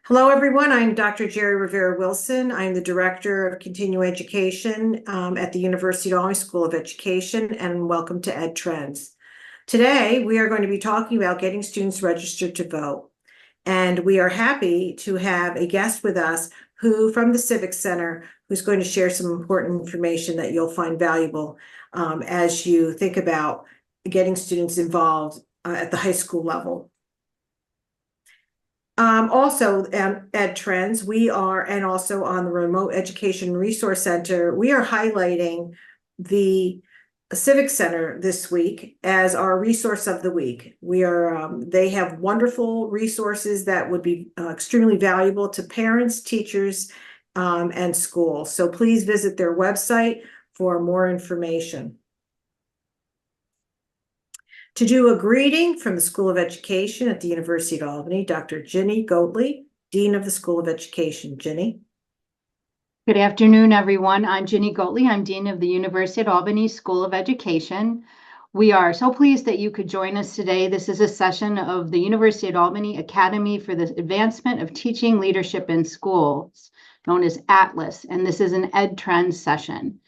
Hello, everyone. I'm Dr. Jerry Rivera Wilson. I'm the Director of Continuing Education at the University of Albany School of Education, and welcome to edTrends. Today, we are going to be talking about getting students registered to vote. And we are happy to have a guest with us from the Civics Center, who's going to share some important information that you'll find valuable as you think about getting students involved at the high school level. Also, edTrends, and also on the Remote Education Resource Center, we are highlighting the Civic Center this week as our resource of the week. They have wonderful resources that would be extremely valuable to parents, teachers, and schools. So please visit their website for more information. To do a greeting from the School of Education at the University of Albany, Dr. Ginny Goatley, Dean of the School of Education. Ginny. Good afternoon, everyone. I'm Ginny Goatley. I'm Dean of the University of Albany School of Education. We are so pleased that you could join us today. This is a session of the University of Albany Academy for the Advancement of Teaching Leadership in Schools, known as ATLAS, and this is an edTrends session.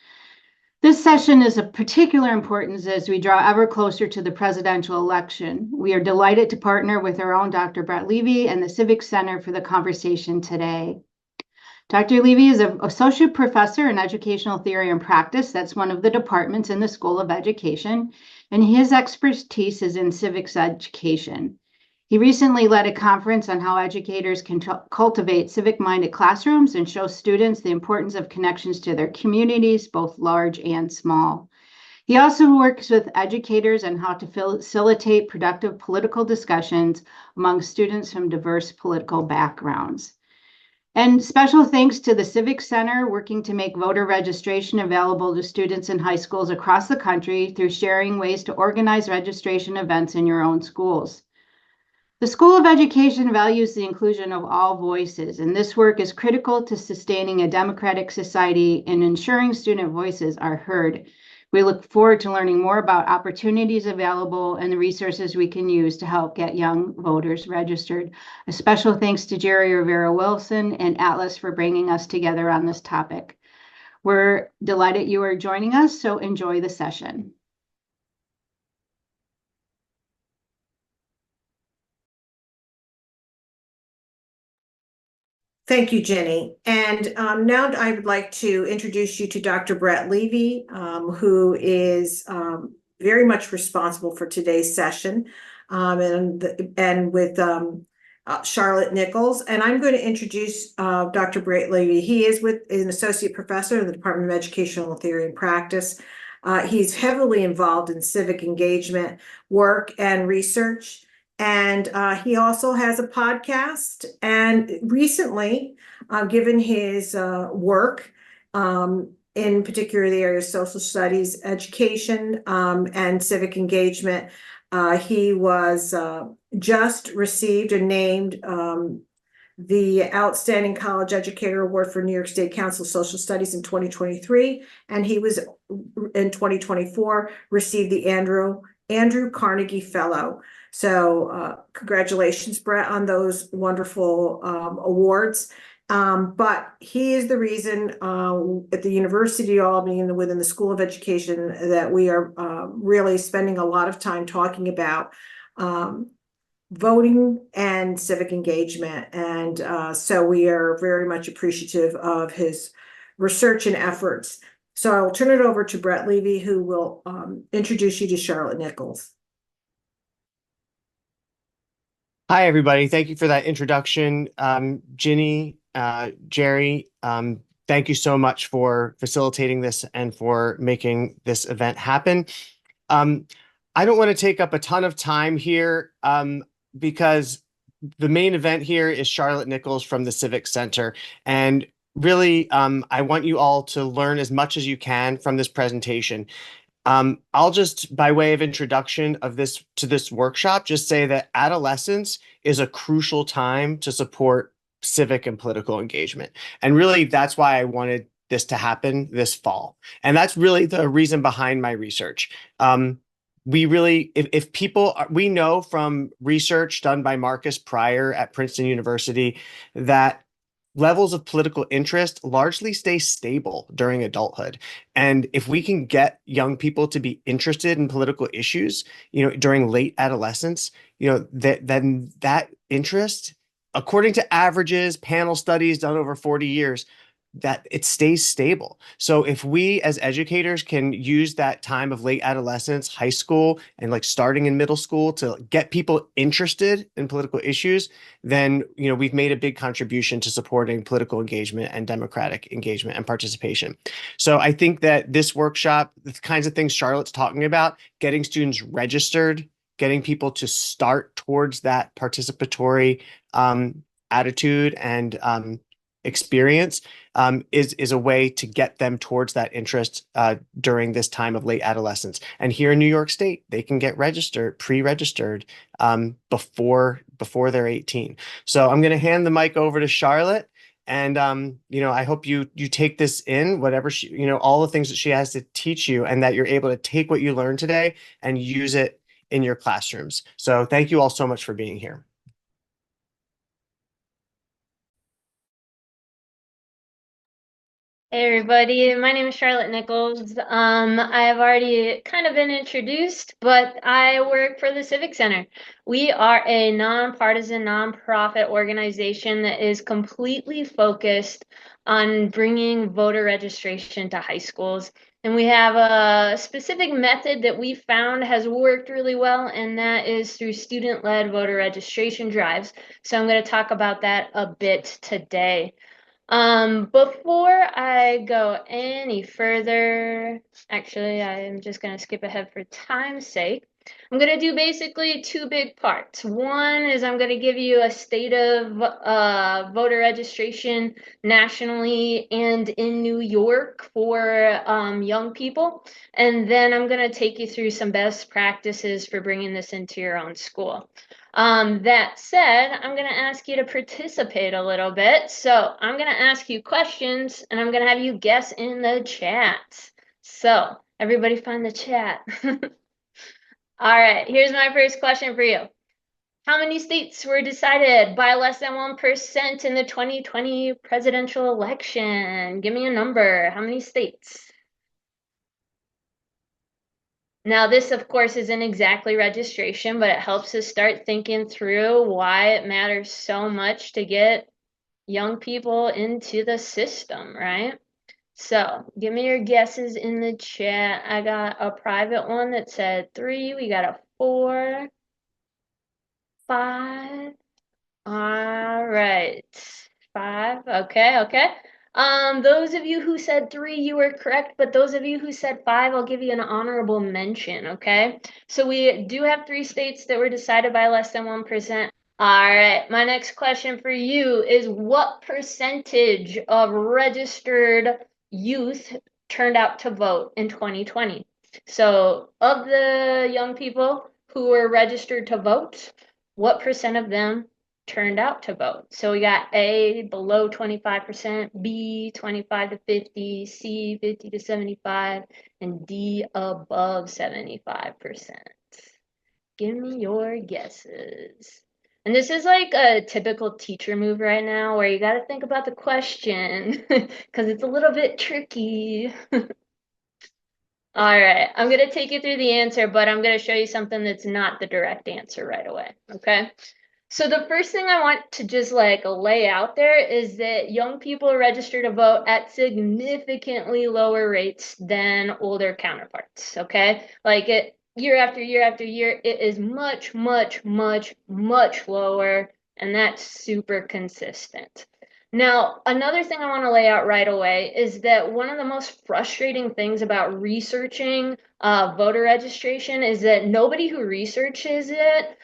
This session is of particular importance as we draw ever closer to the presidential election. We are delighted to partner with our own Dr. Brett Levy and the Civics Center for the conversation today. Dr. Levy is an associate professor in educational theory and practice. That's one of the departments in the School of Education, and his expertise is in civics education. He recently led a conference on how educators can cultivate civic-minded classrooms and show students the importance of connections to their communities, both large and small. He also works with educators on how to facilitate productive political discussions among students from diverse political backgrounds. And special thanks to the Civics Center working to make voter registration available to students in high schools across the country through sharing ways to organize registration events in your own schools. The School of Education values the inclusion of all voices, and this work is critical to sustaining a democratic society and ensuring student voices are heard. We look forward to learning more about opportunities available and the resources we can use to help get young voters registered. A special thanks to Jerry Rivera Wilson and Atlas for bringing us together on this topic. We're delighted you are joining us, so enjoy the session. Thank you, Jenny. And now I would like to introduce you to Dr. Brett Levy, who is very much responsible for today's session, and with Charlotte Nichols. And I'm going to introduce Dr. Brett Levy. He is an associate professor in the Department of Educational Theory and Practice. He's heavily involved in civic engagement work and research. And he also has a podcast, and recently, given his work, in particular the area of social studies, education, and civic engagement, he was just received and named the Outstanding College Educator Award for New York State Council of Social Studies in 2023, and he was in 2024 received the Andrew Carnegie Fellow. So congratulations, Brett, on those wonderful awards. But he is the reason at the University of Albany and within the School of Education that we are really spending a lot of time talking about voting and civic engagement. And so we are very much appreciative of his research and efforts. So I'll turn it over to Brett Levy, who will introduce you to Charlotte Nichols. Hi, everybody. Thank you for that introduction. Ginny, Jerry, thank you so much for facilitating this and for making this event happen. I don't want to take up a ton of time here because the main event here is Charlotte Nichols from the Civics Center. And really, I want you all to learn as much as you can from this presentation. I'll just, by way of introduction of this workshop, just say that adolescence is a crucial time to support civic and political engagement. And really, that's why I wanted this to happen this fall. And that's really the reason behind my research. we really, if people, we know from research done by Marcus Pryor at Princeton University that levels of political interest largely stay stable during adulthood. And if we can get young people to be interested in political issues, during late adolescence, then that interest, according to averages, panel studies done over 40 years, that it stays stable. So if we as educators can use that time of late adolescence, high school, and like starting in middle school to get people interested in political issues, then we've made a big contribution to supporting political engagement and democratic engagement and participation. So I think that this workshop, the kinds of things Charlotte's talking about, getting students registered, getting people to start towards that participatory attitude and experience is a way to get them towards that interest during this time of late adolescence. And here in New York State, they can get pre-registered before they're 18. So I'm going to hand the mic over to Charlotte. And I hope you take this in, whatever all the things that she has to teach you, and that you're able to take what you learned today and use it in your classrooms. So thank you all so much for being here. Hey everybody, my name is Charlotte Nichols. I've already kind of been introduced, but I work for the Civic Center. We are a nonpartisan, nonprofit organization that is completely focused on bringing voter registration to high schools. And we have a specific method that we found has worked really well, and that is through student-led voter registration drives. So I'm going to talk about that a bit today. Before I go any further, actually, I'm just going to skip ahead for time's sake. I'm going to do basically two big parts. One is I'm going to give you a state of voter registration nationally and in New York for young people. And then I'm going to take you through some best practices for bringing this into your own school. That said, I'm going to ask you to participate a little bit. So I'm going to ask you questions and I'm going to have you guess in the chat. So everybody find the chat. All right, here's my first question for you. How many states were decided by less than 1% in the 2020 presidential election? Give me a number. How many states? Now, this, of course, isn't exactly registration, but it helps us start thinking through why it matters so much to get young people into the system, right? So give me your guesses in the chat. I got a private one that said 3. We got a 4, 5. All right. 5. Okay. Those of you who said 3, you were correct, but those of you who said 5, I'll give you an honorable mention, okay? So we do have 3 states that were decided by less than 1%. All right, my next question for you is what percentage of registered youth turned out to vote in 2020? So of the young people who were registered to vote, what percent of them turned out to vote? So we got A, below 25%, B, 25 to 50, C, 50 to 75, and D, above 75%. Give me your guesses. And this is like a typical teacher move right now where you got to think about the question because it's a little bit tricky. All right, I'm going to take you through the answer, but I'm going to show you something that's not the direct answer right away, okay? So the first thing I want to just like lay out there is that young people register to vote at significantly lower rates than older counterparts, okay? Like year after year after year, it is much, much, much, much lower, and that's super consistent. Now, another thing I want to lay out right away is that one of the most frustrating things about researching voter registration is that nobody who researches it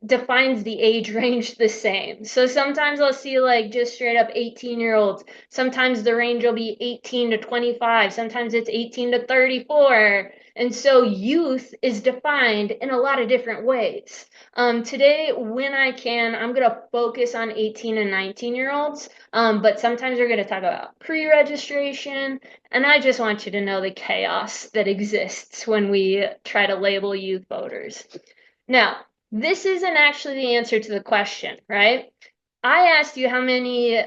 defines the age range the same. So sometimes I'll see like just straight up 18-year-olds. Sometimes the range will be 18 to 25. Sometimes it's 18 to 34. And so youth is defined in a lot of different ways. Today, when I can, I'm going to focus on 18 and 19-year-olds, but sometimes we're going to talk about pre-registration, and I just want you to know the chaos that exists when we try to label youth voters. Now, this isn't actually the answer to the question, right? I asked you how many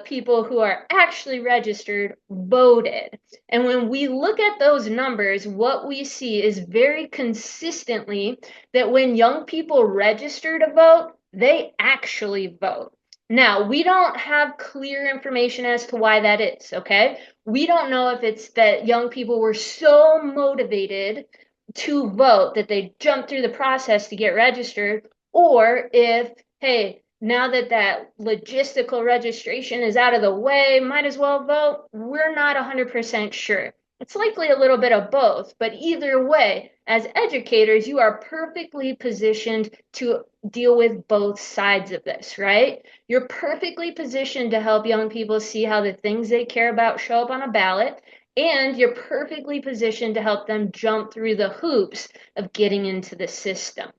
people who are actually registered voted. And when we look at those numbers, what we see is very consistently that when young people register to vote, they actually vote. Now, we don't have clear information as to why that is, okay? We don't know if it's that young people were so motivated to vote that they jumped through the process to get registered, or if, hey, now that that logistical registration is out of the way, might as well vote. We're not 100% sure. It's likely a little bit of both, but either way, as educators, you are perfectly positioned to deal with both sides of this, right? You're perfectly positioned to help young people see how the things they care about show up on a ballot, and you're perfectly positioned to help them jump through the hoops of getting into the system.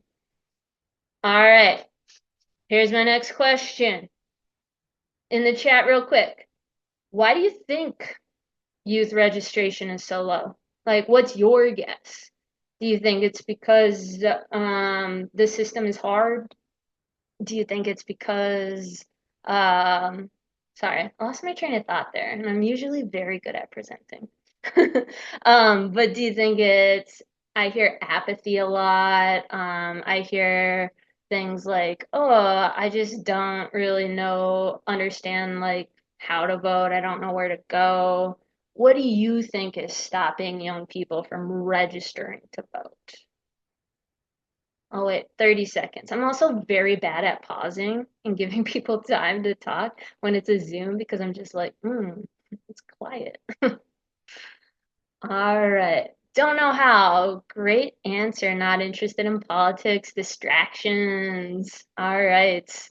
All right. Here's my next question. In the chat real quick. Why do you think youth registration is so low? Like, what's your guess? Do you think it's because the system is hard? Do you think it's because, sorry, I lost my train of thought there, and I'm usually very good at presenting. But do you think I hear apathy a lot. I hear things like, oh, I just don't really understand like how to vote. I don't know where to go. What do you think is stopping young people from registering to vote? Oh, wait, 30 seconds. I'm also very bad at pausing and giving people time to talk when it's a Zoom because I'm just like, it's quiet. All right. Don't know how. Great answer. Not interested in politics, distractions. All right.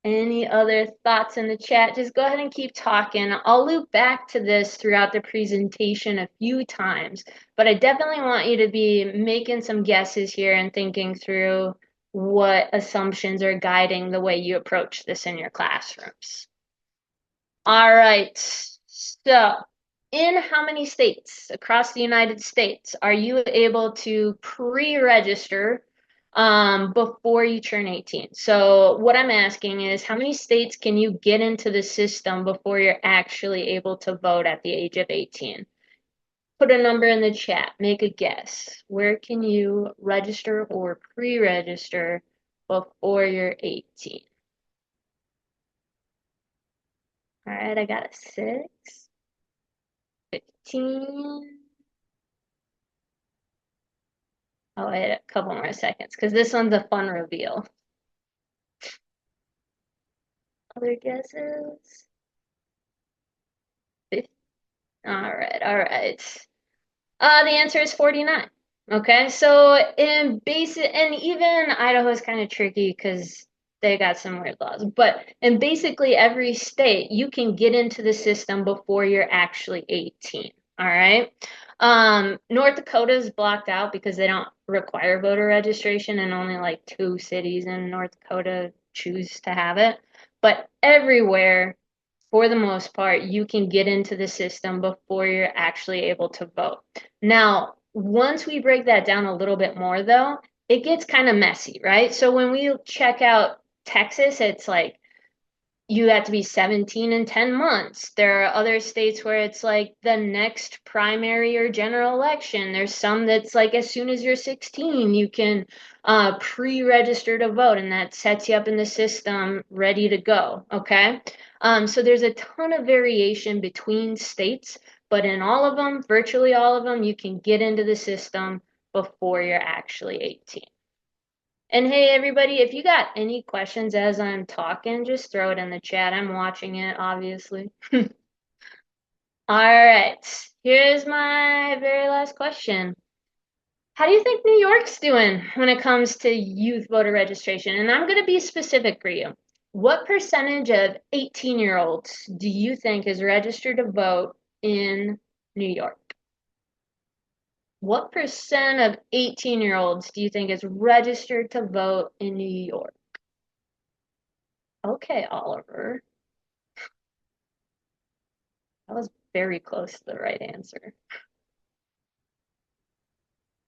Any other thoughts in the chat? Just go ahead and keep talking. I'll loop back to this throughout the presentation a few times, but I definitely want you to be making some guesses here and thinking through what assumptions are guiding the way you approach this in your classrooms. All right. So, in how many states across the United States are you able to pre-register before you turn 18? So what I'm asking is, how many states can you get into the system before you're actually able to vote at the age of 18? Put a number in the chat, make a guess. Where can you register or pre-register before you're 18? All right, I got a 6. 15. Oh, wait, a couple more seconds because this one's a fun reveal. Other guesses? All right, all right. The answer is 49. Okay, so in basic, and even Idaho is kind of tricky because they got some weird laws, but in basically every state, you can get into the system before you're actually 18. All right. North Dakota is blocked out because they don't require voter registration, and only like 2 cities in North Dakota choose to have it. But everywhere, for the most part, you can get into the system before you're actually able to vote. Now, once we break that down a little bit more, though, it gets kind of messy, right? So when we check out Texas, it's like you have to be 17 in 10 months. There are other states where it's like the next primary or general election. There's some that's like as soon as you're 16, you can pre-register to vote, and that sets you up in the system ready to go, okay? So there's a ton of variation between states, but in all of them, virtually all of them, you can get into the system before you're actually 18. And hey, everybody, if you got any questions as I'm talking, just throw it in the chat. I'm watching it, obviously. All right, here's my very last question. How do you think New York's doing when it comes to youth voter registration? And I'm going to be specific for you. What percentage of 18-year-olds do you think is registered to vote in New York? What percent of 18-year-olds do you think is registered to vote in New York? Okay, Oliver. That was very close to the right answer.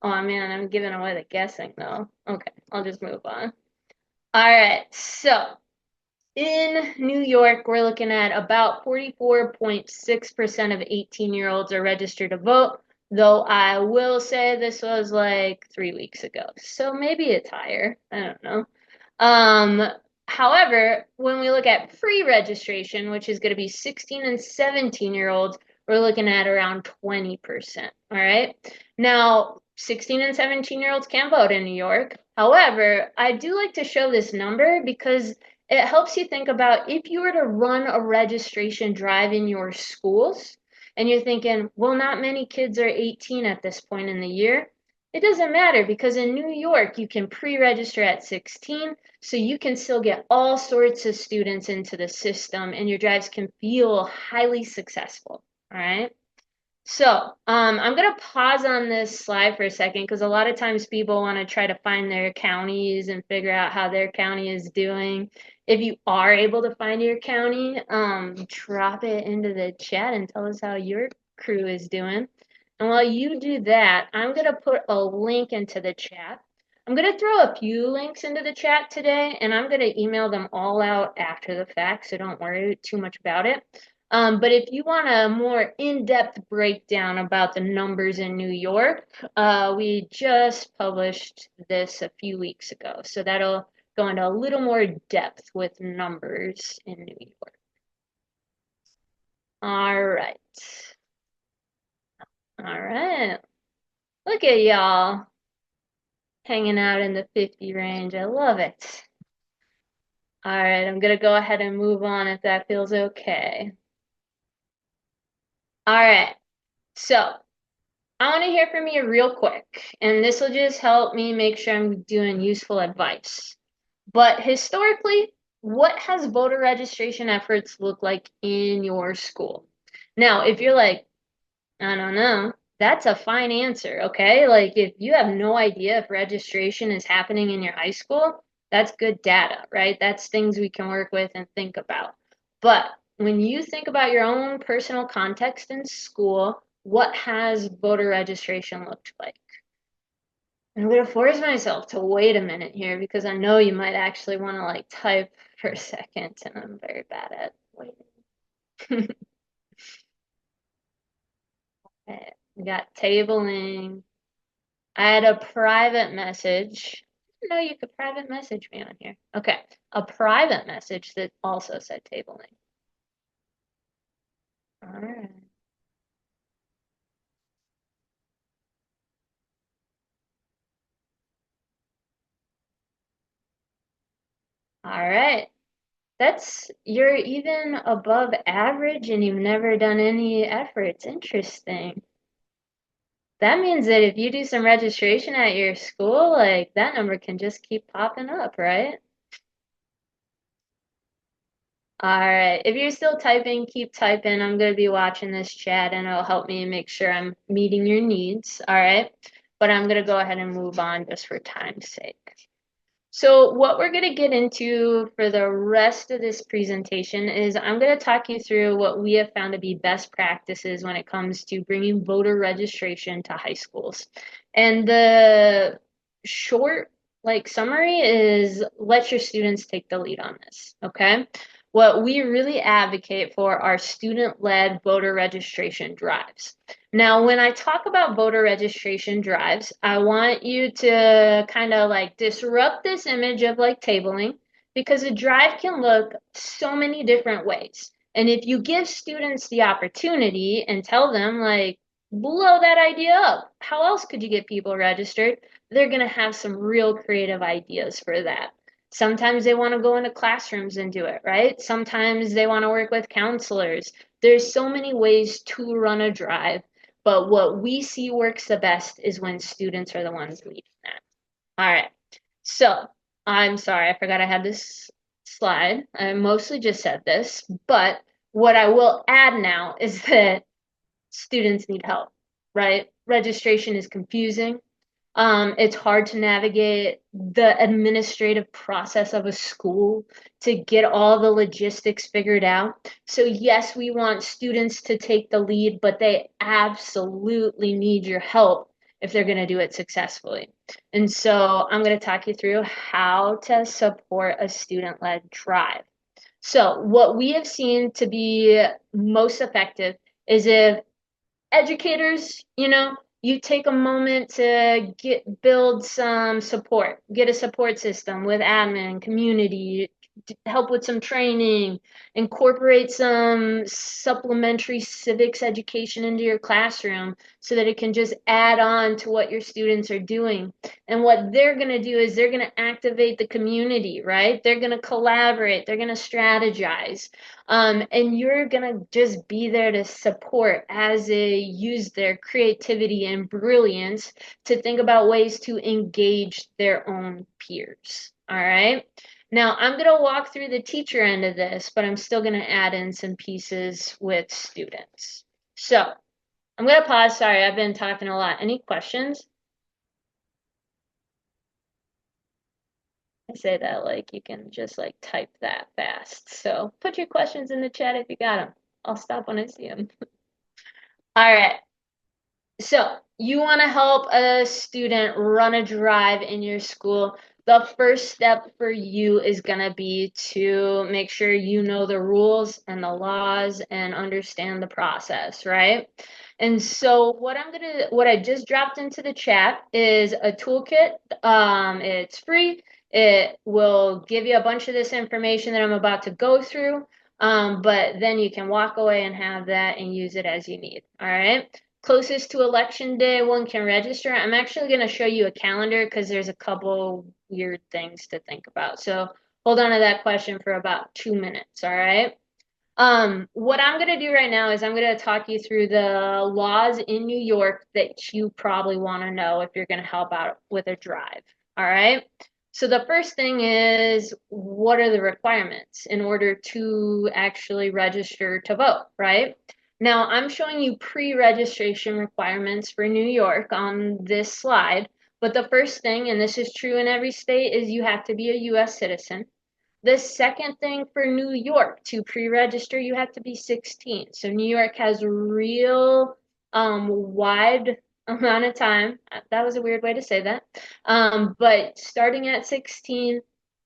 Oh man, I'm giving away the guessing though. Okay, I'll just move on. All right, so in New York, we're looking at about 44.6% of 18-year-olds are registered to vote, though I will say this was like 3 weeks ago, so maybe it's higher. I don't know. However, when we look at pre-registration, which is going to be 16 and 17-year-olds, we're looking at around 20%. All right. Now, 16 and 17-year-olds can vote in New York. However, I do like to show this number because it helps you think about if you were to run a registration drive in your schools and you're thinking, well, not many kids are 18 at this point in the year. It doesn't matter because in New York, you can pre-register at 16, so you can still get all sorts of students into the system and your drives can feel highly successful, all right? So I'm going to pause on this slide for a second because a lot of times people want to try to find their counties and figure out how their county is doing. If you are able to find your county, drop it into the chat and tell us how your crew is doing. And while you do that, I'm going to put a link into the chat. I'm going to throw a few links into the chat today, and I'm going to email them all out after the fact, so don't worry too much about it. But if you want a more in-depth breakdown about the numbers in New York, we just published this a few weeks ago. So that'll go into a little more depth with numbers in New York. All right. All right. Look at y'all hanging out in the 50 range. I love it. All right, I'm going to go ahead and move on if that feels okay. All right. So I want to hear from you real quick, and this will just help me make sure I'm doing useful advice. But historically, what has voter registration efforts looked like in your school? Now, if you're like, I don't know, that's a fine answer, okay? Like if you have no idea if registration is happening in your high school, that's good data, right? That's things we can work with and think about. But when you think about your own personal context in school, what has voter registration looked like? I'm going to force myself to wait a minute here because I know you might actually want to like type for a second, and I'm very bad at waiting. Okay, we got tabling. I had a private message. I didn't know you could private message me on here. Okay, a private message that also said tabling. All right. All right. You're even above average and you've never done any efforts. Interesting. That means that if you do some registration at your school, like that number can just keep popping up, right? All right. If you're still typing, keep typing. I'm going to be watching this chat and it'll help me make sure I'm meeting your needs. All right. But I'm going to go ahead and move on just for time's sake. So what we're going to get into for the rest of this presentation is I'm going to talk you through what we have found to be best practices when it comes to bringing voter registration to high schools. And the short summary is let your students take the lead on this, okay? What we really advocate for are student-led voter registration drives. Now, when I talk about voter registration drives, I want you to kind of like disrupt this image of like tabling because a drive can look so many different ways. And if you give students the opportunity and tell them like, blow that idea up, how else could you get people registered? They're going to have some real creative ideas for that. Sometimes they want to go into classrooms and do it, right? Sometimes they want to work with counselors. There's so many ways to run a drive. But what we see works the best is when students are the ones leading that. All right. So I'm sorry, I forgot I had this slide. I mostly just said this, but what I will add now is that students need help, right? registration is confusing. It's hard to navigate the administrative process of a school to get all the logistics figured out. So yes, we want students to take the lead, but they absolutely need your help if they're going to do it successfully. And so I'm going to talk you through how to support a student-led drive. So what we have seen to be most effective is if educators, you take a moment to build some support, get a support system with admin, community, help with some training, incorporate some supplementary civics education into your classroom so that it can just add on to what your students are doing. And what they're going to do is they're going to activate the community, right? They're going to collaborate, they're going to strategize. And you're going to just be there to support as they use their creativity and brilliance to think about ways to engage their own peers. All right. Now, I'm going to walk through the teacher end of this, but I'm still going to add in some pieces with students. So I'm going to pause. Sorry, I've been talking a lot. Any questions? I say that like you can just like type that fast. So put your questions in the chat if you got them. I'll stop when I see them. All right. So you want to help a student run a drive in your school. The first step for you is going to be to make sure you know the rules and the laws and understand the process, right? And so what I just dropped into the chat is a toolkit. It's free. It will give you a bunch of this information that I'm about to go through. But then you can walk away and have that and use it as you need. All right. Closest to election day, one can register. I'm actually going to show you a calendar because there's a couple weird things to think about. So hold on to that question for about 2 minutes. All right. What I'm going to do right now is I'm going to talk you through the laws in New York that you probably want to know if you're going to help out with a drive. All right. So the first thing is, what are the requirements in order to actually register to vote, right? Now, I'm showing you pre-registration requirements for New York on this slide, but the first thing, and this is true in every state, is you have to be a U.S. citizen. The second thing for New York, to pre-register, you have to be 16. So New York has a real wide amount of time. That was a weird way to say that. But starting at 16,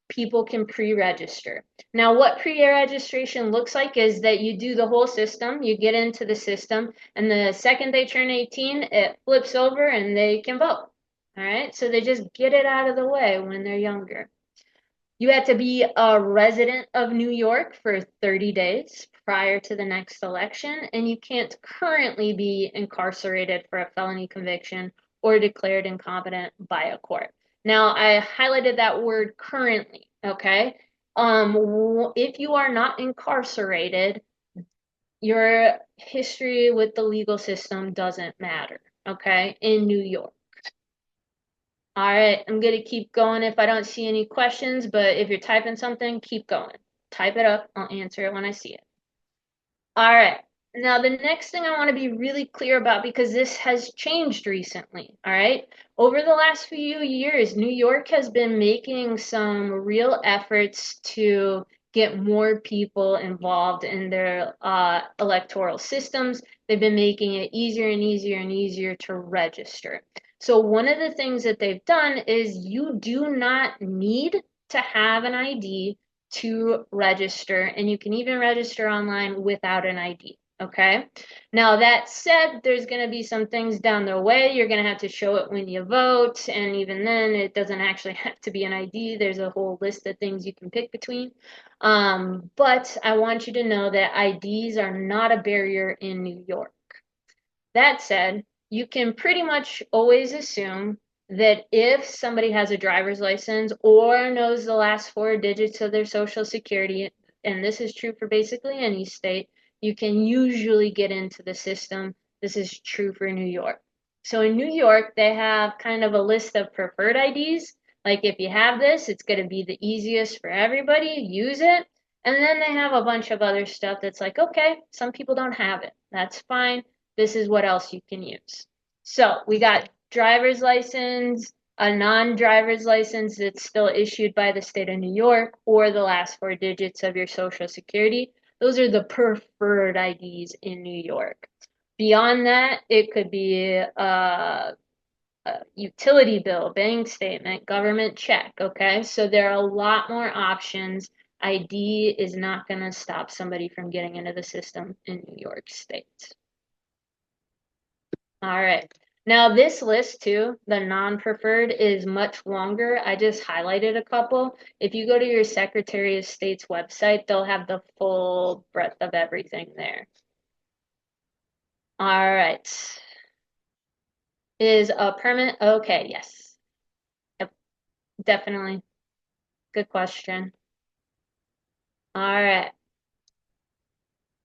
people can pre-register. Now, what pre-registration looks like is that you do the whole system, you get into the system, and the second they turn 18, it flips over and they can vote. All right, so they just get it out of the way when they're younger. You have to be a resident of New York for 30 days prior to the next election, and you can't currently be incarcerated for a felony conviction or declared incompetent by a court. Now, I highlighted that word currently, okay? If you are not incarcerated, your history with the legal system doesn't matter, okay, in New York. All right, I'm going to keep going if I don't see any questions, but if you're typing something, keep going. Type it up. I'll answer it when I see it. All right. Now, the next thing I want to be really clear about, because this has changed recently, all right? Over the last few years, New York has been making some real efforts to get more people involved in their electoral systems. They've been making it easier and easier and easier to register. So one of the things that they've done is you do not need to have an ID to register, and you can even register online without an ID, okay? Now, that said, there's going to be some things down the way. You're going to have to show it when you vote, and even then, it doesn't actually have to be an ID. There's a whole list of things you can pick between. But I want you to know that IDs are not a barrier in New York. That said, you can pretty much always assume that if somebody has a driver's license or knows the last 4 digits of their social security, and this is true for basically any state, you can usually get into the system. This is true for New York. So in New York, they have kind of a list of preferred IDs. Like if you have this, it's going to be the easiest for everybody. Use it. And then they have a bunch of other stuff that's like, okay, some people don't have it. That's fine. This is what else you can use. So we got driver's license, a non-driver's license that's still issued by the state of New York, or the last 4 digits of your social security. Those are the preferred IDs in New York. Beyond that, it could be a utility bill, bank statement, government check, okay? So there are a lot more options. ID is not going to stop somebody from getting into the system in New York State. All right. Now this list too, the non-preferred, is much longer. I just highlighted a couple. If you go to your Secretary of State's website, they'll have the full breadth of everything there. All right. Is a permit? Okay, yes. Yep, definitely. Good question. All right.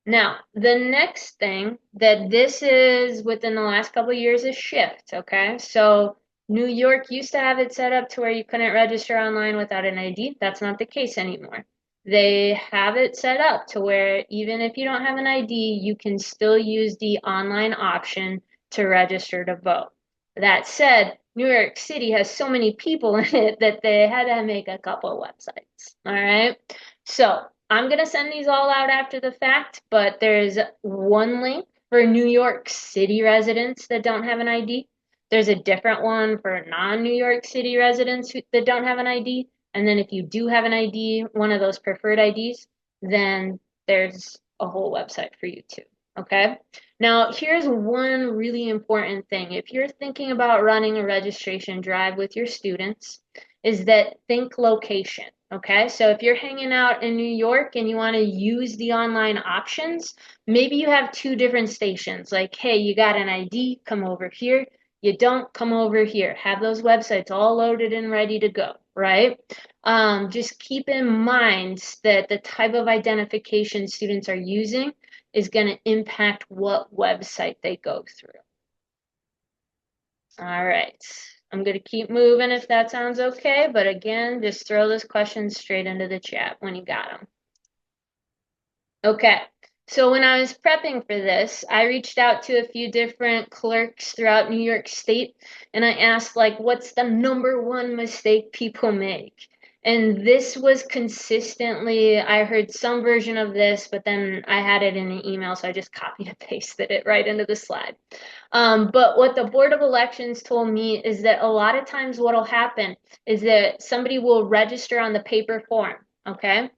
Now, the next thing that this is within the last couple of years is shift, okay? So New York used to have it set up to where you couldn't register online without an ID. That's not the case anymore. They have it set up to where even if you don't have an ID, you can still use the online option to register to vote. That said, New York City has so many people in it that they had to make a couple of websites, all right? So I'm going to send these all out after the fact, but there's one link for New York City residents that don't have an ID. There's a different one for non-New York City residents that don't have an ID. And then if you do have an ID, one of those preferred IDs, then there's a whole website for you too. Okay. Now, here's one really important thing. If you're thinking about running a registration drive with your students, is that think location. Okay, so if you're hanging out in New York and you want to use the online options, maybe you have 2 different stations. Like, hey, you got an ID, come over here. You don't, come over here. Have those websites all loaded and ready to go, right? Just keep in mind that the type of identification students are using is going to impact what website they go through. All right. I'm going to keep moving if that sounds okay. But again, just throw those questions straight into the chat when you got them. Okay. So when I was prepping for this, I reached out to a few different clerks throughout New York State, and I asked, like, what's the #1 mistake people make? And this was consistently, I heard some version of this, but then I had it in an email, so I just copied and pasted it right into the slide. But what the Board of Elections told me is that a lot of times what'll happen is that somebody will register on the paper form, okay?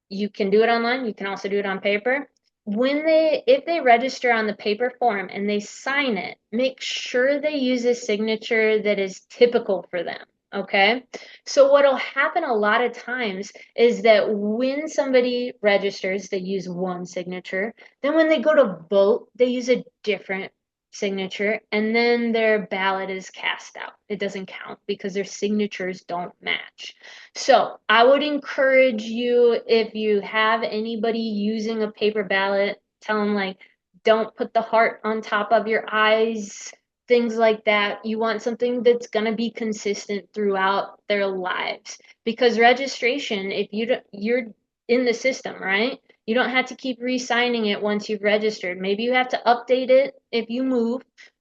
You can do it online, you can also do it on paper. If they register on the paper form and they sign it, make sure they use a signature that is typical for them. Okay, so what'll happen a lot of times is that when somebody registers, they use one signature. Then when they go to vote, they use a different signature, and then their ballot is cast out. It doesn't count because their signatures don't match. So I would encourage you, if you have anybody using a paper ballot, tell them, like, don't put the heart on top of your eyes, things like that. You want something that's going to be consistent throughout their lives, because registration, if you're in the system, right? You don't have to keep re-signing it once you've registered. Maybe you have to update it if you move,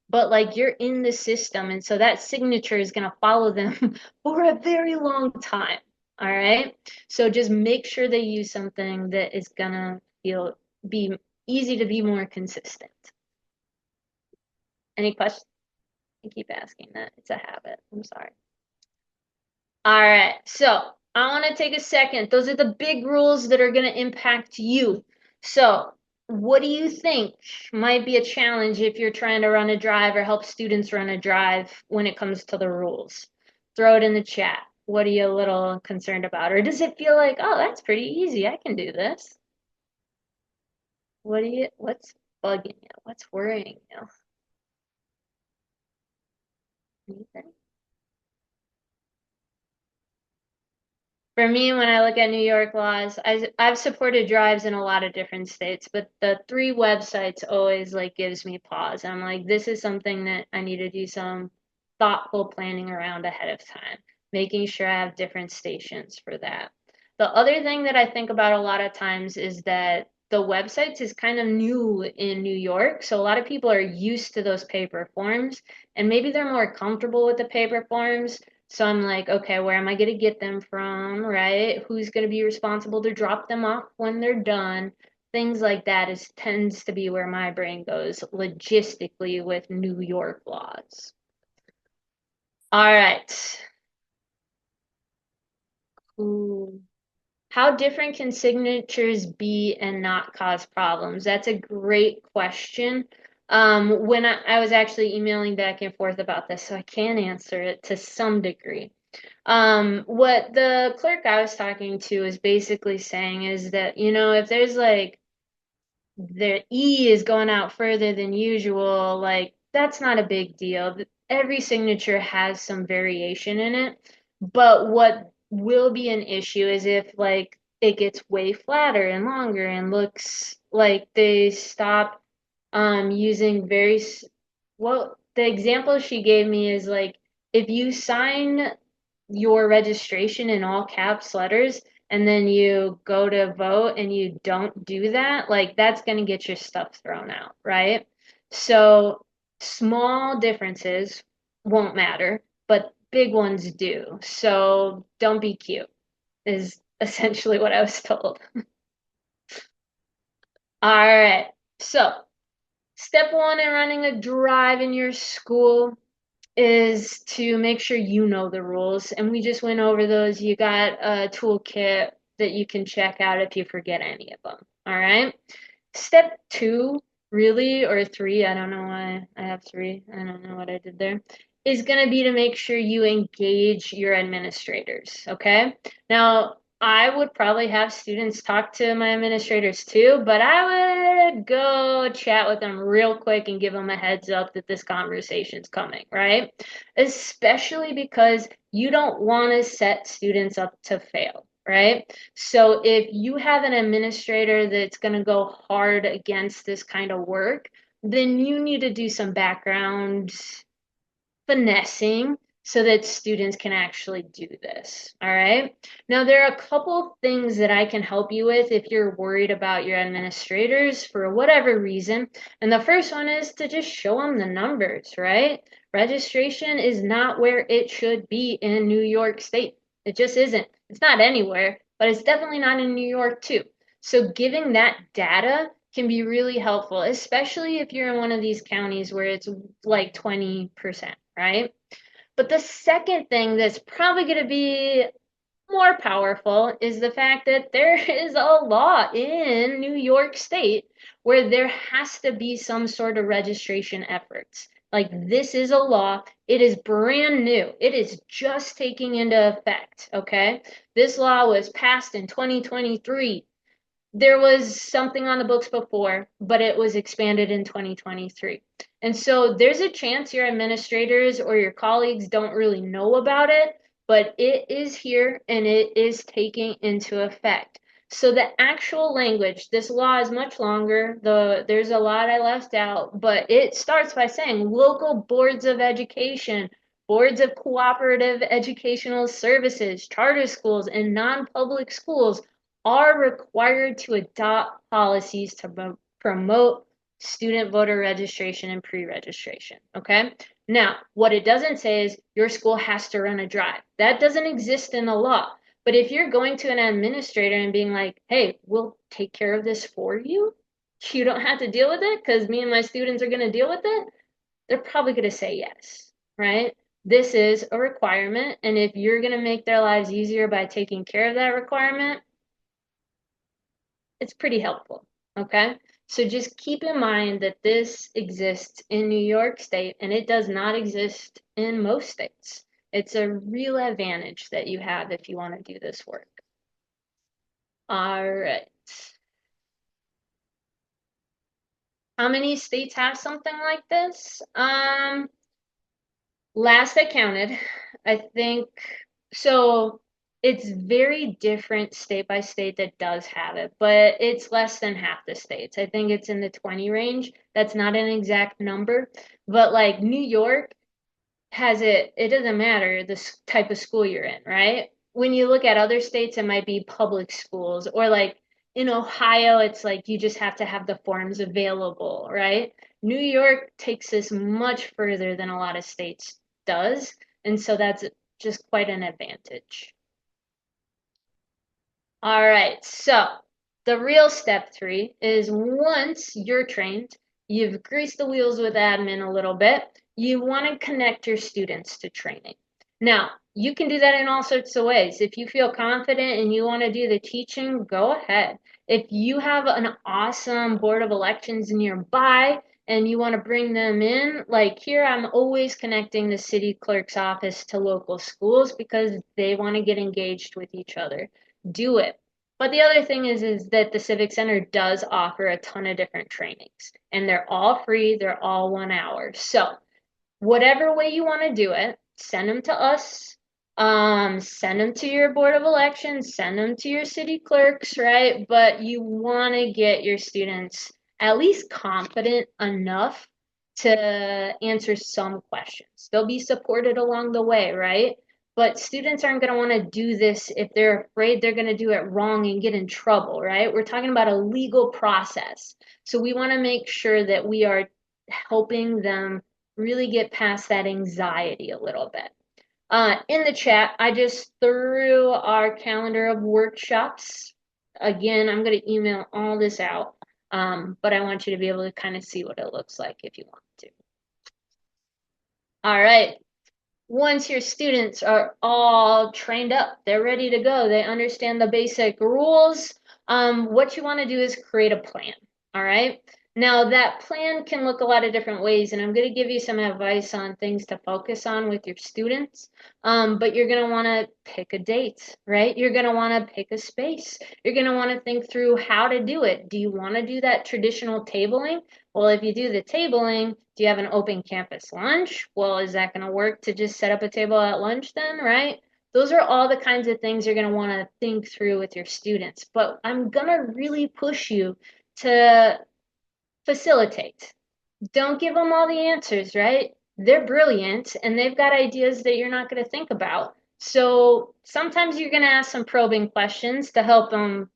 but like, you're in the system, and so that signature is going to follow them for a very long time. All right, so just make sure they use something that is gonna be easy to be more consistent. Any questions? I keep asking that. It's a habit. I'm sorry. All right, so I want to take a second. Those are the big rules that are going to impact you. So what do you think might be a challenge if you're trying to run a drive or help students run a drive when it comes to the rules? Throw it in the chat. What are you a little concerned about? Or does it feel like, oh, that's pretty easy, I can do this? What's bugging you? What's worrying you? Anything? For me, when I look at New York laws, I've supported drives in a lot of different states, but the 3 websites always, like, gives me pause. I'm like, this is something that I need to do some thoughtful planning around ahead of time, making sure I have different stations for that. The other thing that I think about a lot of times is that the websites is kind of new in New York. So a lot of people are used to those paper forms, and maybe they're more comfortable with the paper forms. So I'm like, okay, where am I going to get them from, right? Who's going to be responsible to drop them off when they're done? Things like that tends to be where my brain goes logistically with New York laws. All right. Ooh. How different can signatures be and not cause problems? That's a great question. When I was actually emailing back and forth about this, so I can answer it to some degree. What the clerk I was talking to is basically saying is that, you know, if there's like the E is going out further than usual, like that's not a big deal. Every signature has some variation in it. But what will be an issue is if like it gets way flatter and longer and looks like they stop using well, the example she gave me is like if you sign your registration in all caps letters and then you go to vote and you don't do that, like that's going to get your stuff thrown out, right? So small differences won't matter, but big ones do. So don't be cute, is essentially what I was told. All right. So step one in running a drive in your school is to make sure you know the rules. And we just went over those. You got a toolkit that you can check out if you forget any of them. All right. Step two, really, or three, I don't know why I have three. I don't know what I did there, is going to be to make sure you engage your administrators. Okay. Now, I would probably have students talk to my administrators too, but I would go chat with them real quick and give them a heads up that this conversation's coming, right? Especially because you don't want to set students up to fail, right? So if you have an administrator that's going to go hard against this kind of work, then you need to do some background finessing so that students can actually do this. All right. Now, there are a couple things that I can help you with if you're worried about your administrators for whatever reason. And the first one is to just show them the numbers, right? Registration is not where it should be in New York State. It just isn't. It's not anywhere, but it's definitely not in New York too. So giving that data can be really helpful, especially if you're in one of these counties where it's like 20%, right? But the second thing that's probably going to be more powerful is the fact that there is a law in New York State where there has to be some sort of registration efforts. Like this is a law. It is brand new. It is just taking into effect. Okay. This law was passed in 2023. There was something on the books before, but it was expanded in 2023. And so there's a chance your administrators or your colleagues don't really know about it, but it is here and it is taking into effect. So the actual language, this law is much longer. There's a lot I left out, but it starts by saying local boards of education, boards of cooperative educational services, charter schools, and non-public schools are required to adopt policies to promote student voter registration and pre-registration, okay? Now, what it doesn't say is your school has to run a drive. That doesn't exist in the law. But if you're going to an administrator and being like, hey, we'll take care of this for you, you don't have to deal with it because me and my students are going to deal with it, they're probably going to say yes, right? This is a requirement. And if you're going to make their lives easier by taking care of that requirement, it's pretty helpful, okay? So just keep in mind that this exists in New York State and it does not exist in most states. It's a real advantage that you have if you want to do this work. All right. How many states have something like this? Last I counted, I think, so it's very different state by state that does have it, but it's less than half the states. I think it's in the 20 range. That's not an exact number, but like New York has it, it doesn't matter the type of school you're in, right? When you look at other states, it might be public schools, or like in Ohio, it's like you just have to have the forms available, right? New York takes this much further than a lot of states does, and so that's just quite an advantage. All right, so the real step 3 is once you're trained, you've greased the wheels with admin a little bit, you want to connect your students to training. Now, you can do that in all sorts of ways. If you feel confident and you want to do the teaching, go ahead. If you have an awesome board of elections nearby and you want to bring them in, like here, I'm always connecting the city clerk's office to local schools because they want to get engaged with each other. Do it. But the other thing is that the Civic Center does offer a ton of different trainings, and they're all free. They're all 1 hour. So whatever way you want to do it, send them to us. Send them to your board of elections, send them to your city clerks, right? But you want to get your students at least confident enough to answer some questions. They'll be supported along the way, right? But students aren't going to want to do this if they're afraid they're going to do it wrong and get in trouble, right? We're talking about a legal process. So we want to make sure that we are helping them really get past that anxiety a little bit. In the chat, I just threw our calendar of workshops. Again, I'm going to email all this out, but I want you to be able to kind of see what it looks like if you want to. All right. Once your students are all trained up, they're ready to go, they understand the basic rules, what you want to do is create a plan. All right. Now that plan can look a lot of different ways, and I'm going to give you some advice on things to focus on with your students. But you're going to want to pick a date, right? You're going to want to pick a space. You're going to want to think through how to do it. Do you want to do that traditional tabling? Well, if you do the tabling, do you have an open campus lunch? Well, is that going to work to just set up a table at lunch then, right? Those are all the kinds of things you're going to want to think through with your students. But I'm going to really push you to facilitate. Don't give them all the answers, right? They're brilliant and they've got ideas that you're not going to think about. So sometimes you're going to ask some probing questions to help them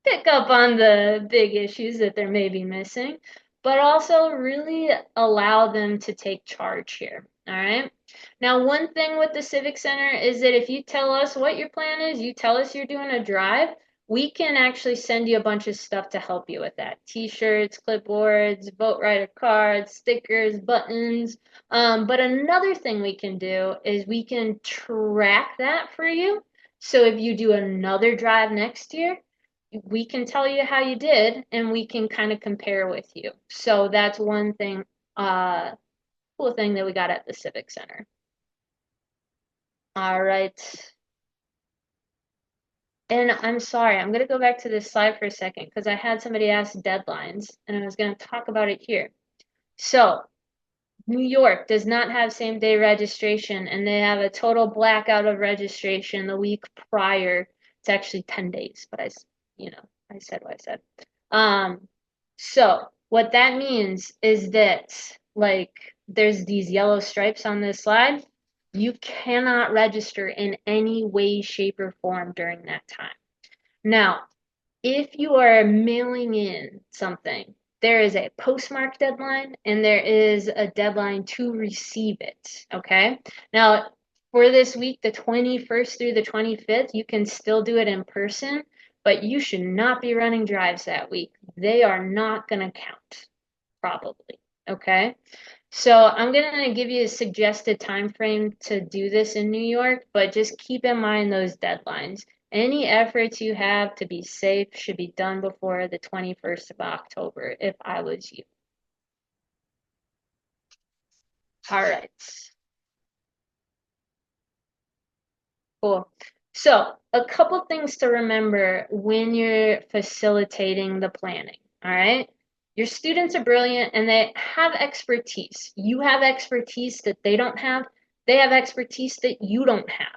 pick up on the big issues that they're maybe missing, but also really allow them to take charge here. All right. Now, one thing with the Civic Center is that if you tell us what your plan is, you tell us you're doing a drive, we can actually send you a bunch of stuff to help you with that. T-shirts, clipboards, vote writer cards, stickers, buttons. But another thing we can do is we can track that for you. So if you do another drive next year, we can tell you how you did and we can kind of compare with you. So that's one thing, cool thing that we got at the Civic Center. All right. And I'm sorry, I'm going to go back to this slide for a second because I had somebody ask deadlines and I was going to talk about it here. So New York does not have same-day registration and they have a total blackout of registration the week prior. It's actually 10 days, but I said what I said. So what that means is that like there's these yellow stripes on this slide. You cannot register in any way, shape, or form during that time. Now, if you are mailing in something, there is a postmark deadline and there is a deadline to receive it, okay? Now, for this week, the 21st through the 25th, you can still do it in person, but you should not be running drives that week. They are not going to count, probably, okay? So I'm going to give you a suggested time frame to do this in New York, but just keep in mind those deadlines. Any efforts you have to be safe should be done before the 21st of October, if I was you. All right. Cool. So a couple things to remember when you're facilitating the planning, all right? Your students are brilliant and they have expertise. You have expertise that they don't have. They have expertise that you don't have.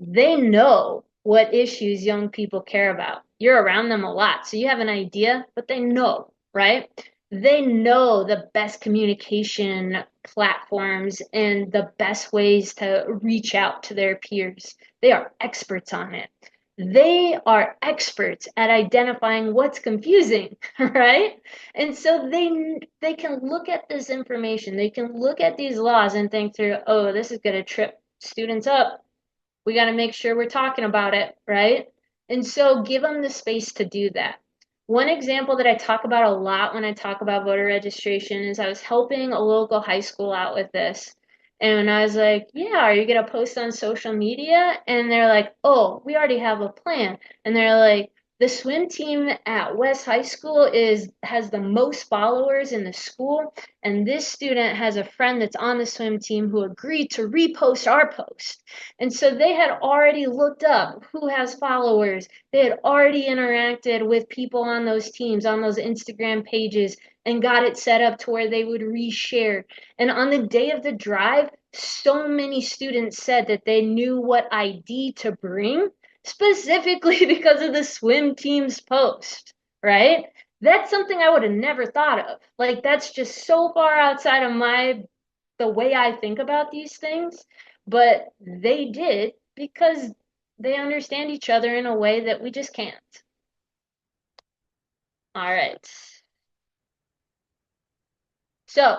They know what issues young people care about. You're around them a lot, so you have an idea, but they know, right? They know the best communication platforms and the best ways to reach out to their peers. They are experts on it. They are experts at identifying what's confusing, right? And so they can look at this information, they can look at these laws and think through, oh, this is going to trip students up. We got to make sure we're talking about it, right? And so give them the space to do that. One example that I talk about a lot when I talk about voter registration is I was helping a local high school out with this. And I was like, yeah, are you going to post on social media? And they're like, oh, we already have a plan. And they're like, the swim team at West High School has the most followers in the school. And this student has a friend that's on the swim team who agreed to repost our post. And so they had already looked up who has followers. They had already interacted with people on those teams, on those Instagram pages, and got it set up to where they would reshare. And on the day of the drive, so many students said that they knew what ID to bring, specifically because of the swim team's post, right? That's something I would have never thought of. Like, that's just so far outside of the way I think about these things. But they did because they understand each other in a way that we just can't. All right. So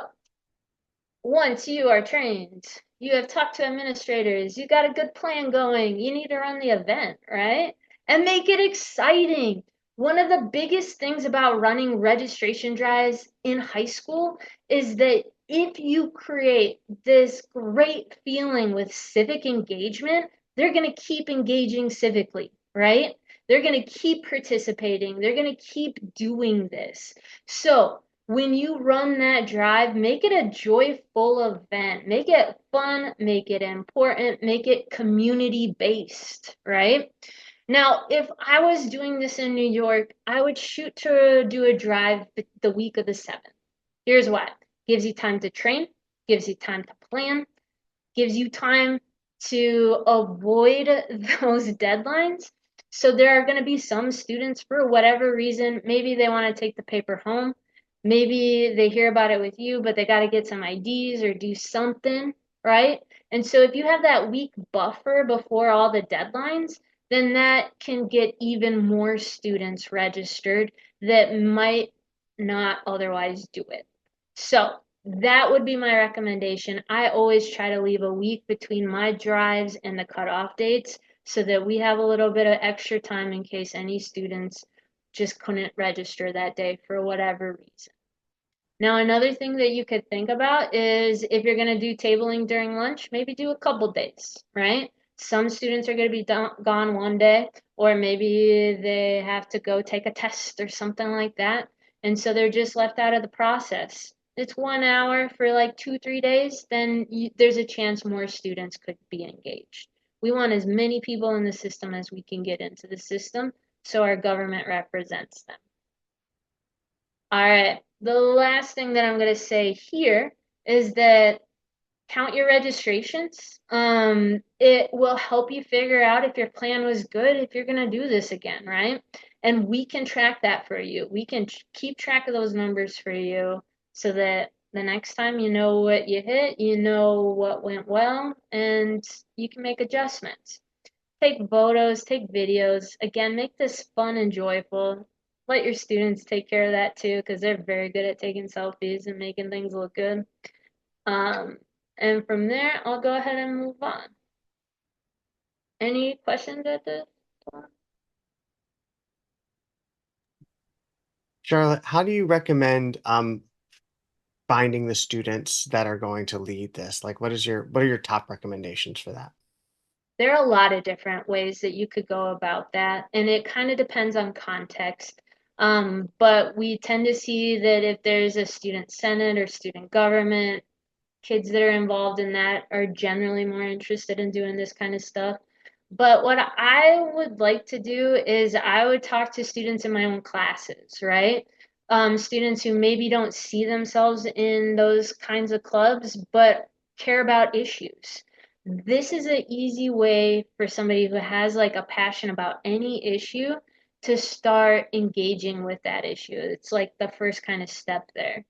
once you are trained, you have talked to administrators, you got a good plan going, you need to run the event, right? And make it exciting. One of the biggest things about running registration drives in high school is that if you create this great feeling with civic engagement, they're going to keep engaging civically, right? They're going to keep participating. They're going to keep doing this. So when you run that drive, make it a joyful event. Make it fun, make it important, make it community-based, right? Now, if I was doing this in New York, I would shoot to do a drive the week of the 7th. Here's why. Gives you time to train, gives you time to plan, gives you time to avoid those deadlines. So there are going to be some students, for whatever reason, maybe they want to take the paper home. Maybe they hear about it with you, but they got to get some IDs or do something, right? And so if you have that week buffer before all the deadlines, then that can get even more students registered that might not otherwise do it. So that would be my recommendation. I always try to leave a week between my drives and the cutoff dates so that we have a little bit of extra time in case any students just couldn't register that day for whatever reason. Now, another thing that you could think about is if you're going to do tabling during lunch, maybe do a couple days, right? Some students are going to be gone one day, or maybe they have to go take a test or something like that. And so they're just left out of the process. It's 1 hour for like 2-3 days, then there's a chance more students could be engaged. We want as many people in the system as we can get into the system, so our government represents them. All right, the last thing that I'm going to say here is that count your registrations. It will help you figure out if your plan was good, if you're going to do this again, right? And we can track that for you. We can keep track of those numbers for you so that the next time you know what you hit, you know what went well, and you can make adjustments. Take photos, take videos. Again, make this fun and joyful. Let your students take care of that too, because they're very good at taking selfies and making things look good. And from there, I'll go ahead and move on. Any questions at this point? Charlotte, how do you recommend finding the students that are going to lead this? Like, what are your top recommendations for that? There are a lot of different ways that you could go about that, and it kind of depends on context. But we tend to see that if there's a student senate or student government, kids that are involved in that are generally more interested in doing this kind of stuff. But what I would like to do is I would talk to students in my own classes, right? Students who maybe don't see themselves in those kinds of clubs, but care about issues. This is an easy way for somebody who has like a passion about any issue to start engaging with that issue. It's like the first kind of step there.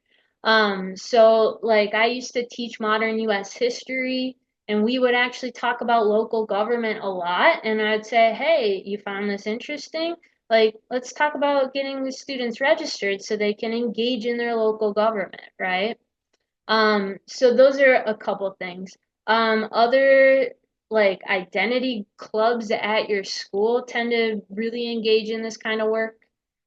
So like I used to teach modern US history, And we would actually talk about local government a lot. And I'd say, hey, you found this interesting? Like, let's talk about getting the students registered so they can engage in their local government, right? So those are a couple things. Other like identity clubs at your school tend to really engage in this kind of work.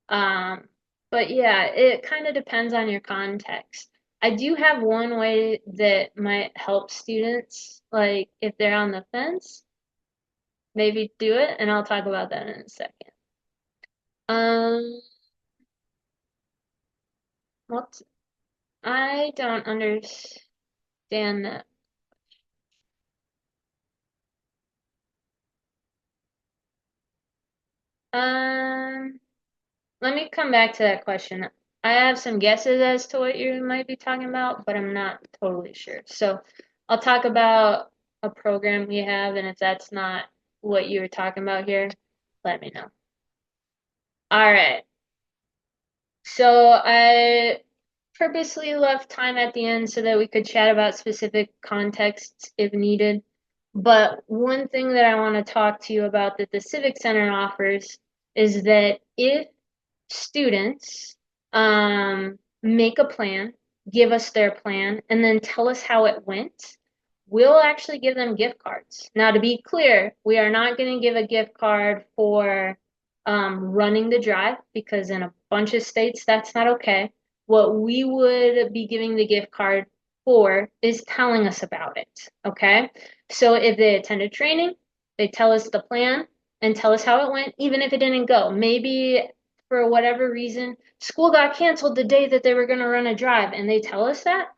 But yeah, it kind of depends on your context. I do have one way that might help students, like if they're on the fence, maybe do it, and I'll talk about that in a second. What? I don't understand that. Let me come back to that question. I have some guesses as to what you might be talking about, but I'm not totally sure. So I'll talk about a program we have, and if that's not what you were talking about here, let me know. All right. So I purposely left time at the end so that we could chat about specific contexts if needed. But one thing that I want to talk to you about that the Civic Center offers is that if students make a plan, give us their plan, and then tell us how it went, we'll actually give them gift cards. Now, to be clear, we are not going to give a gift card for running the drive because in a bunch of states that's not okay. What we would be giving the gift card for is telling us about it, okay? So if they attended training, they tell us the plan and tell us how it went, even if it didn't go. Maybe for whatever reason, school got canceled the day that they were going to run a drive and they tell us that,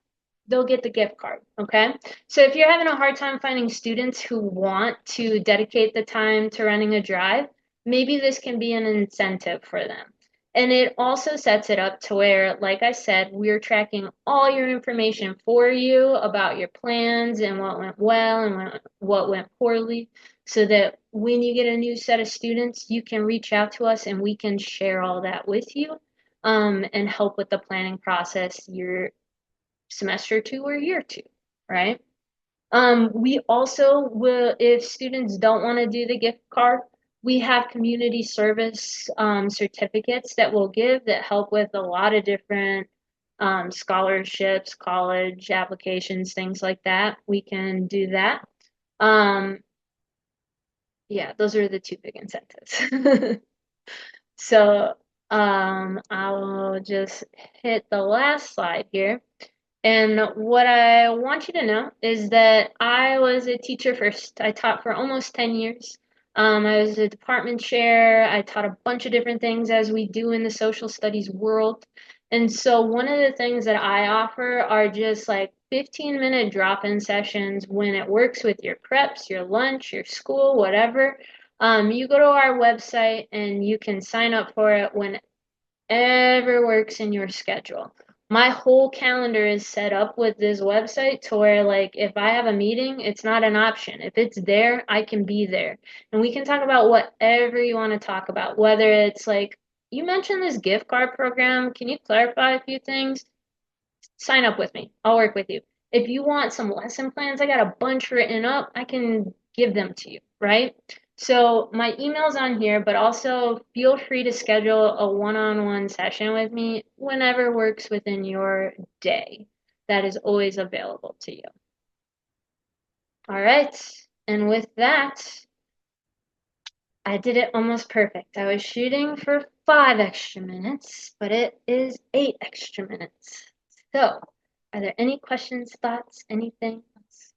they'll get the gift card, okay? So if you're having a hard time finding students who want to dedicate the time to running a drive, maybe this can be an incentive for them. And it also sets it up to where, like I said, we're tracking all your information for you about your plans and what went well and what went poorly, so that when you get a new set of students, you can reach out to us and we can share all that with you and help with the planning process your semester 2 or year 2, right? We also will, if students don't want to do the gift card, we have community service certificates that we'll give that help with a lot of different scholarships, college applications, things like that. We can do that. Yeah, those are the two big incentives. So I'll just hit the last slide here. And what I want you to know is that I was a teacher first. I taught for almost 10 years. I was a department chair. I taught a bunch of different things as we do in the social studies world. And so one of the things that I offer are just like 15-minute drop-in sessions when it works with your preps, your lunch, your school, whatever. You go to our website and you can sign up for it whenever works in your schedule. My whole calendar is set up with this website to where, like, if I have a meeting, it's not an option. If it's there, I can be there. And we can talk about whatever you want to talk about, whether it's like, you mentioned this gift card program. Can you clarify a few things? Sign up with me. I'll work with you. If you want some lesson plans, I got a bunch written up. I can give them to you, right? So my email's on here, but also feel free to schedule a one-on-one session with me whenever works within your day. That is always available to you. All right. And with that, I did it almost perfect. I was shooting for 5 extra minutes, but it is 8 extra minutes. So, are there any questions, thoughts, anything else?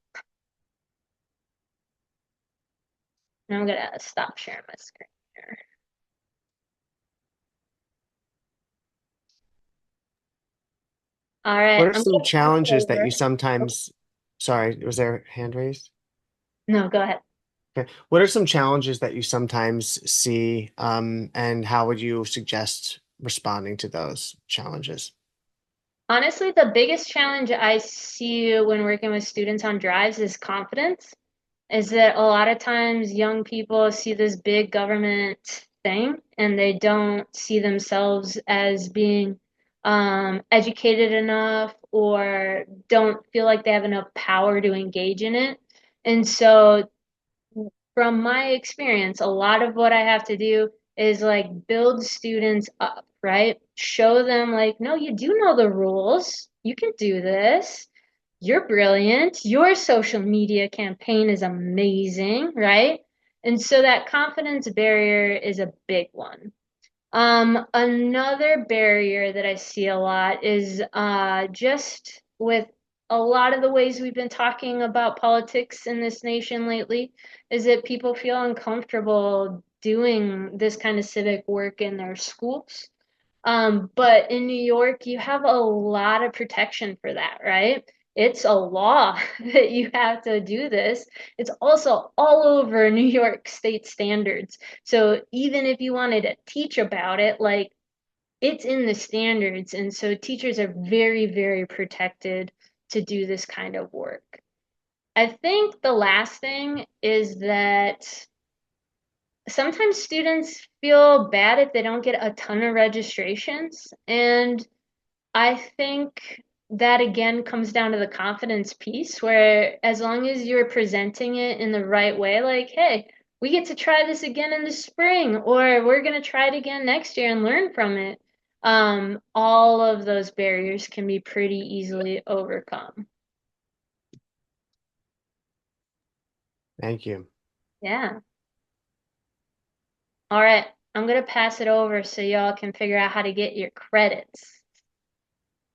Now I'm gonna stop sharing my screen here. All right. What are some challenges that you sometimes, sorry, was there a hand raised? No, go ahead. Okay. What are some challenges that you sometimes see, and how would you suggest responding to those challenges? Honestly, the biggest challenge I see when working with students on drives is confidence. Is that a lot of times young people see this big government thing and they don't see themselves as being educated enough or don't feel like they have enough power to engage in it. And so from my experience, a lot of what I have to do is like build students up, right? Show them like, no, you do know the rules. You can do this. You're brilliant. Your social media campaign is amazing, right? And so that confidence barrier is a big one. Another barrier that I see a lot is just with a lot of the ways we've been talking about politics in this nation lately, is that people feel uncomfortable doing this kind of civic work in their schools. But in New York, you have a lot of protection for that, right? It's a law that you have to do this. It's also all over New York state standards. So even if you wanted to teach about it, like it's in the standards. And so teachers are very, very protected to do this kind of work. I think the last thing is that sometimes students feel bad if they don't get a ton of registrations. And I think that again comes down to the confidence piece, where as long as you're presenting it in the right way, like, hey, we get to try this again in the spring, or we're going to try it again next year and learn from it. All of those barriers can be pretty easily overcome. Thank you. Yeah. All right, I'm going to pass it over so y'all can figure out how to get your credits.